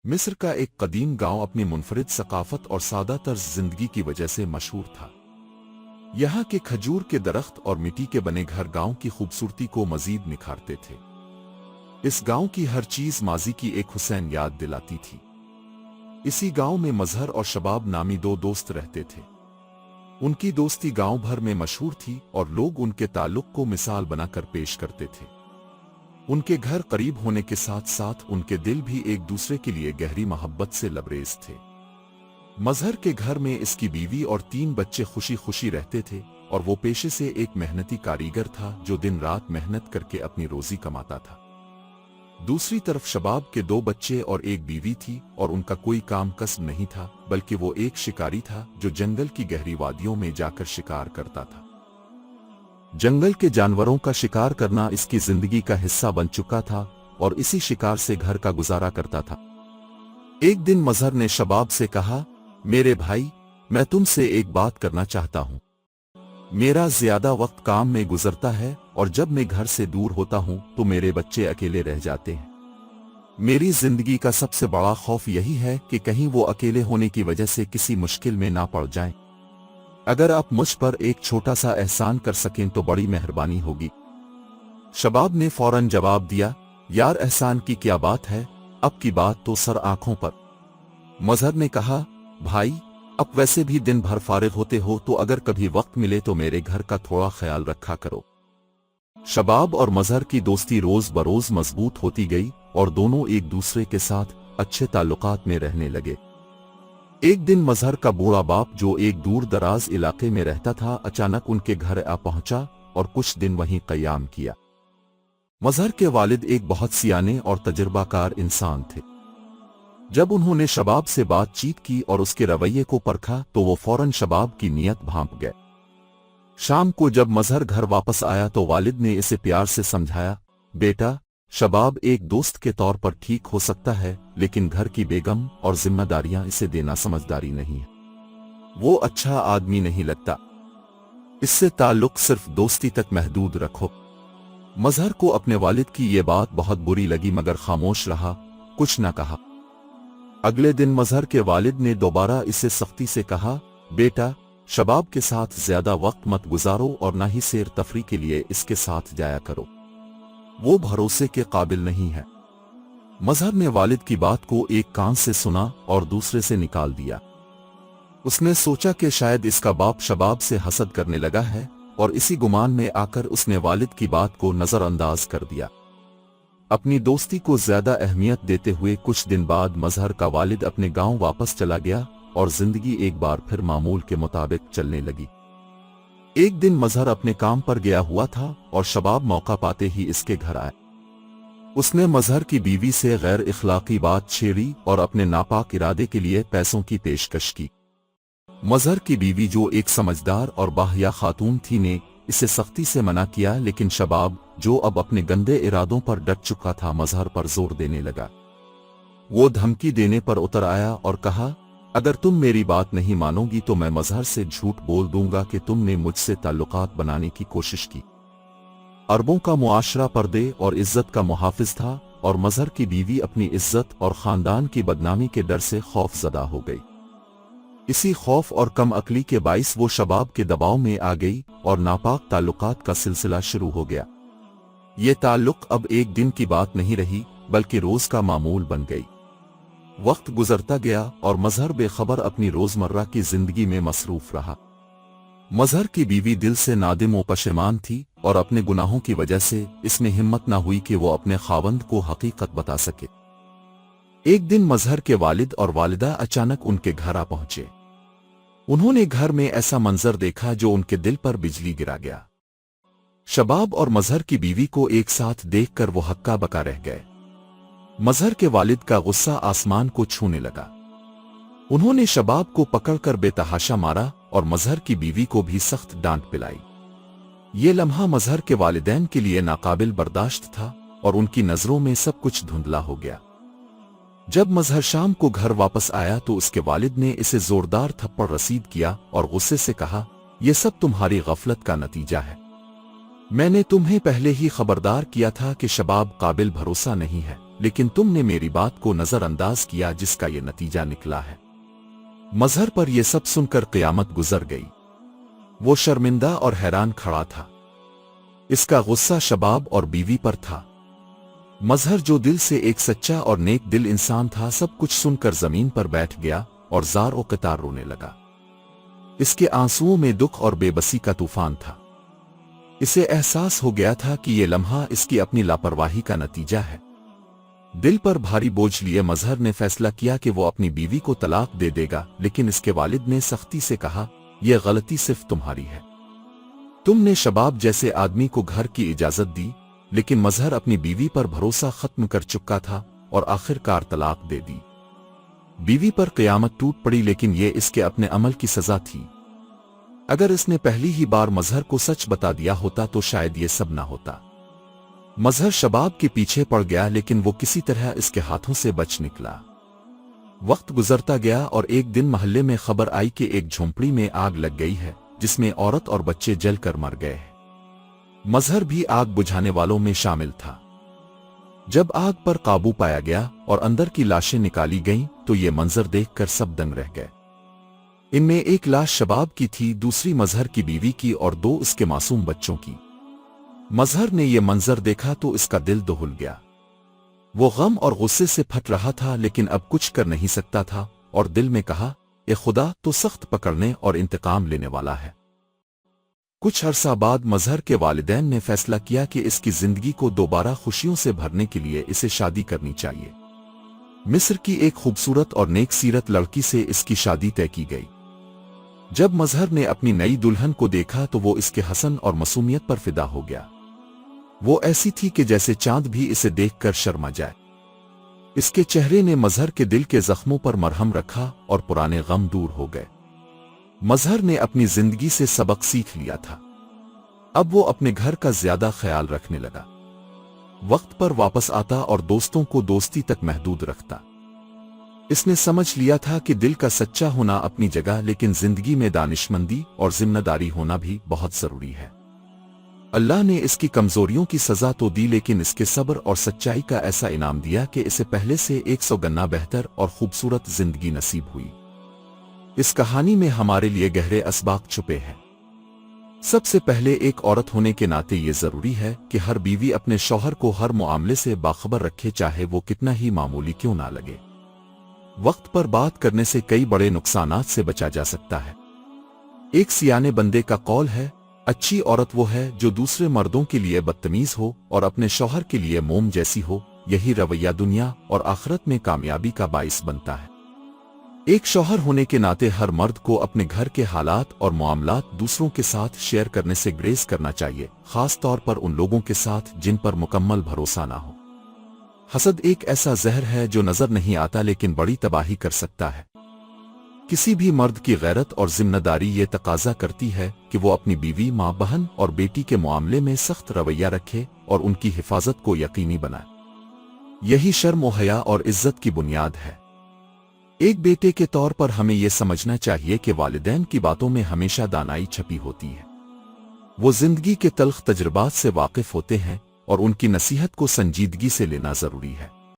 मिस्र का एक कदीम गांव अपनी मुनफरिद सकाफत और सादा तर्ज जिंदगी की वजह से मशहूर था। यहाँ के खजूर के दरख्त और मिट्टी के बने घर गांव की खूबसूरती को मजीद निखारते थे। इस गांव की हर चीज माजी की एक हुसैन याद दिलाती थी। इसी गांव में मजहर और शबाब नामी दो दोस्त रहते थे। उनकी दोस्ती गांव भर में मशहूर थी और लोग उनके ताल्लुक को मिसाल बनाकर पेश करते थे। उनके घर करीब होने के साथ साथ उनके दिल भी एक दूसरे के लिए गहरी मोहब्बत से लबरेज थे। मजहर के घर में इसकी बीवी और 3 बच्चे खुशी खुशी रहते थे और वो पेशे से एक मेहनती कारीगर था जो दिन रात मेहनत करके अपनी रोजी कमाता था। दूसरी तरफ शबाब के 2 बच्चे और एक बीवी थी और उनका कोई काम कसब नहीं था, बल्कि वो एक शिकारी था जो जंगल की गहरी वादियों में जाकर शिकार करता था। जंगल के जानवरों का शिकार करना इसकी जिंदगी का हिस्सा बन चुका था और इसी शिकार से घर का गुजारा करता था। एक दिन मजहर ने शबाब से कहा, मेरे भाई, मैं तुमसे एक बात करना चाहता हूं। मेरा ज्यादा वक्त काम में गुजरता है और जब मैं घर से दूर होता हूं तो मेरे बच्चे अकेले रह जाते हैं। मेरी जिंदगी का सबसे बड़ा खौफ यही है कि कहीं वो अकेले होने की वजह से किसी मुश्किल में ना पड़ जाएं। अगर आप मुझ पर एक छोटा सा एहसान कर सकें तो बड़ी मेहरबानी होगी। शबाब ने फौरन जवाब दिया, यार एहसान की क्या बात है, अब की बात तो सर आंखों पर। मजहर ने कहा, भाई, अब वैसे भी दिन भर फारिग होते हो तो अगर कभी वक्त मिले तो मेरे घर का थोड़ा ख्याल रखा करो। शबाब और मजहर की दोस्ती रोज बरोज मजबूत होती गई और दोनों एक दूसरे के साथ अच्छे ताल्लुकात में रहने लगे। एक दिन मजहर का बूढ़ा बाप जो एक दूर दराज इलाके में रहता था अचानक उनके घर आ पहुंचा और कुछ दिन वहीं क़याम किया। मजहर के वालिद एक बहुत सियाने और तजुर्बाकार इंसान थे। जब उन्होंने शबाब से बातचीत की और उसके रवैये को परखा तो वो फौरन शबाब की नीयत भांप गए। शाम को जब मजहर घर वापस आया तो वालिद ने इसे प्यार से समझाया, बेटा, शबाब एक दोस्त के तौर पर ठीक हो सकता है, लेकिन घर की बेगम और जिम्मेदारियां इसे देना समझदारी नहीं है। वो अच्छा आदमी नहीं लगता। इससे ताल्लुक सिर्फ दोस्ती तक महदूद रखो। मजहर को अपने वालिद की ये बात बहुत बुरी लगी मगर खामोश रहा, कुछ न कहा। अगले दिन मजहर के वालिद ने दोबारा इसे सख्ती से कहा, बेटा, शबाब के साथ ज्यादा वक्त मत गुजारो और ना ही सैर तफरी के लिए इसके साथ जाया करो। वो भरोसे के काबिल नहीं है। मजहर ने वालिद की बात को एक कान से सुना और दूसरे से निकाल दिया। उसने सोचा कि शायद इसका बाप शबाब से हसद करने लगा है और इसी गुमान में आकर उसने वालिद की बात को नजरअंदाज कर दिया। अपनी दोस्ती को ज्यादा अहमियत देते हुए कुछ दिन बाद मजहर का वालिद अपने गांव वापस चला गया और जिंदगी एक बार फिर मामूल के मुताबिक चलने लगी। एक दिन मजहर अपने काम पर गया हुआ था और शबाब मौका पाते ही इसके घर आए। उसने मजहर की बीवी से गैर इखलाकी बात छेड़ी और अपने नापाक इरादे के लिए पैसों की पेशकश की। मजहर की बीवी जो एक समझदार और बाहिया खातून थी ने इसे सख्ती से मना किया, लेकिन शबाब जो अब अपने गंदे इरादों पर डट चुका था मजहर पर जोर देने लगा। वो धमकी देने पर उतर आया और कहा, अगर तुम मेरी बात नहीं मानोगी तो मैं मजहर से झूठ बोल दूंगा कि तुमने मुझसे ताल्लुकात बनाने की कोशिश की। अरबों का मुआशरा पर्दे और इज्जत का मुहाफिज था और मजहर की बीवी अपनी इज्जत और खानदान की बदनामी के डर से खौफजदा हो गई। इसी खौफ और कम अकली के बाइस वो शबाब के दबाव में आ गई और नापाक ताल्लुकात का सिलसिला शुरू हो गया। ये ताल्लुक अब एक दिन की बात नहीं रही बल्कि रोज का मामूल बन गई। वक्त गुजरता गया और मजहर बेखबर अपनी रोजमर्रा की जिंदगी में मसरूफ रहा। मजहर की बीवी दिल से नादिम व पशेमान थी और अपने गुनाहों की वजह से इसमें हिम्मत न हुई कि वो अपने खावंद को हकीकत बता सके। एक दिन मजहर के वालिद और वालिदा अचानक उनके घर आ पहुंचे। उन्होंने घर में ऐसा मंजर देखा जो उनके दिल पर बिजली गिरा गया। शबाब और मजहर की बीवी को एक साथ देखकर वो हक्का बका रह गए। मजहर के वालिद का गुस्सा आसमान को छूने लगा। उन्होंने शबाब को पकड़कर बेतहाशा मारा और मजहर की बीवी को भी सख्त डांट पिलाई। ये लम्हा मजहर के वालिदैन के लिए नाकाबिल बर्दाश्त था और उनकी नजरों में सब कुछ धुंधला हो गया। जब मजहर शाम को घर वापस आया तो उसके वालिद ने इसे जोरदार थप्पड़ रसीद किया और गुस्से से कहा, यह सब तुम्हारी गफलत का नतीजा है। मैंने तुम्हें पहले ही खबरदार किया था कि शबाब काबिल भरोसा नहीं है, लेकिन तुमने मेरी बात को नजरअंदाज किया, जिसका ये नतीजा निकला है। मजहर पर यह सब सुनकर क़यामत गुजर गई। वो शर्मिंदा और हैरान खड़ा था। इसका गुस्सा शबाब और बीवी पर था। मजहर, जो दिल से एक सच्चा और नेक दिल इंसान था, सब कुछ सुनकर जमीन पर बैठ गया और जार और कतार रोने लगा। इसके आंसुओं में दुख और बेबसी का तूफान था। इसे एहसास हो गया था कि यह लम्हा इसकी अपनी लापरवाही का नतीजा है। दिल पर भारी बोझ लिए मजहर ने फैसला किया कि वो अपनी बीवी को तलाक दे देगा, लेकिन इसके वालिद ने सख्ती से कहा, यह गलती सिर्फ तुम्हारी है। तुमने शबाब जैसे आदमी को घर की इजाजत दी, लेकिन मजहर अपनी बीवी पर भरोसा खत्म कर चुका था और आखिरकार तलाक दे दी। बीवी पर क़यामत टूट पड़ी, लेकिन यह इसके अपने अमल की सजा थी। अगर इसने पहली ही बार मजहर को सच बता दिया होता तो शायद ये सब ना होता। मजहर शबाब के पीछे पड़ गया, लेकिन वो किसी तरह इसके हाथों से बच निकला। वक्त गुजरता गया और एक दिन मोहल्ले में खबर आई कि एक झोंपड़ी में आग लग गई है, जिसमें औरत और बच्चे जलकर मर गए हैं। मजहर भी आग बुझाने वालों में शामिल था। जब आग पर काबू पाया गया और अंदर की लाशें निकाली गईं, तो ये मंजर देखकर सब दंग रह गए। इनमें एक लाश शबाब की थी, दूसरी मजहर की बीवी की और दो उसके मासूम बच्चों की। मजहर ने यह मंजर देखा तो इसका दिल दहल गया। वो गम और गुस्से से फट रहा था, लेकिन अब कुछ कर नहीं सकता था और दिल में कहा, ए खुदा तो सख्त पकड़ने और इंतकाम लेने वाला है। कुछ अरसा बाद मजहर के वालिदैन ने फैसला किया कि इसकी जिंदगी को दोबारा खुशियों से भरने के लिए इसे शादी करनी चाहिए। मिस्र की एक खूबसूरत और नेक सीरत लड़की से इसकी शादी तय की गई। जब मजहर ने अपनी नई दुल्हन को देखा तो वो इसके हसन और मासूमियत पर फिदा हो गया। वो ऐसी थी कि जैसे चांद भी इसे देखकर शर्मा जाए। इसके चेहरे ने मजहर के दिल के जख्मों पर मरहम रखा और पुराने गम दूर हो गए। मजहर ने अपनी जिंदगी से सबक सीख लिया था। अब वो अपने घर का ज्यादा ख्याल रखने लगा, वक्त पर वापस आता और दोस्तों को दोस्ती तक महदूद रखता। इसने समझ लिया था कि दिल का सच्चा होना अपनी जगह, लेकिन जिंदगी में दानिशमंदी और जिम्मेदारी होना भी बहुत जरूरी है। अल्लाह ने इसकी कमजोरियों की सजा तो दी, लेकिन इसके सब्र और सच्चाई का ऐसा इनाम दिया कि इसे पहले से 100 गना बेहतर और खूबसूरत जिंदगी नसीब हुई। इस कहानी में हमारे लिए गहरे असबाक छुपे हैं। सबसे पहले, एक औरत होने के नाते ये जरूरी है कि हर बीवी अपने शौहर को हर मामले से बाखबर रखे, चाहे वो कितना ही मामूली क्यों ना लगे। वक्त पर बात करने से कई बड़े नुकसानात से बचा जा सकता है। एक सियाने बंदे का कौल है, अच्छी औरत वो है जो दूसरे मर्दों के लिए बदतमीज हो और अपने शौहर के लिए मोम जैसी हो। यही रवैया दुनिया और आखिरत में कामयाबी का बाइस बनता है। एक शौहर होने के नाते हर मर्द को अपने घर के हालात और मामलात दूसरों के साथ शेयर करने से ग्रेज करना चाहिए, खास तौर पर उन लोगों के साथ जिन पर मुकम्मल भरोसा ना हो। हसद एक ऐसा जहर है जो नजर नहीं आता, लेकिन बड़ी तबाही कर सकता है। किसी भी मर्द की गैरत और जिम्मेदारी ये तकाजा करती है कि वो अपनी बीवी, माँ, बहन और बेटी के मामले में सख्त रवैया रखे और उनकी हिफाजत को यकीनी बनाए। यही शर्म व हया और इज्जत की बुनियाद है। एक बेटे के तौर पर हमें यह समझना चाहिए कि वालिदैन की बातों में हमेशा दानाई छपी होती है। वो जिंदगी के तल्ख तजुर्बात से वाकिफ होते हैं और उनकी नसीहत को संजीदगी से लेना जरूरी है।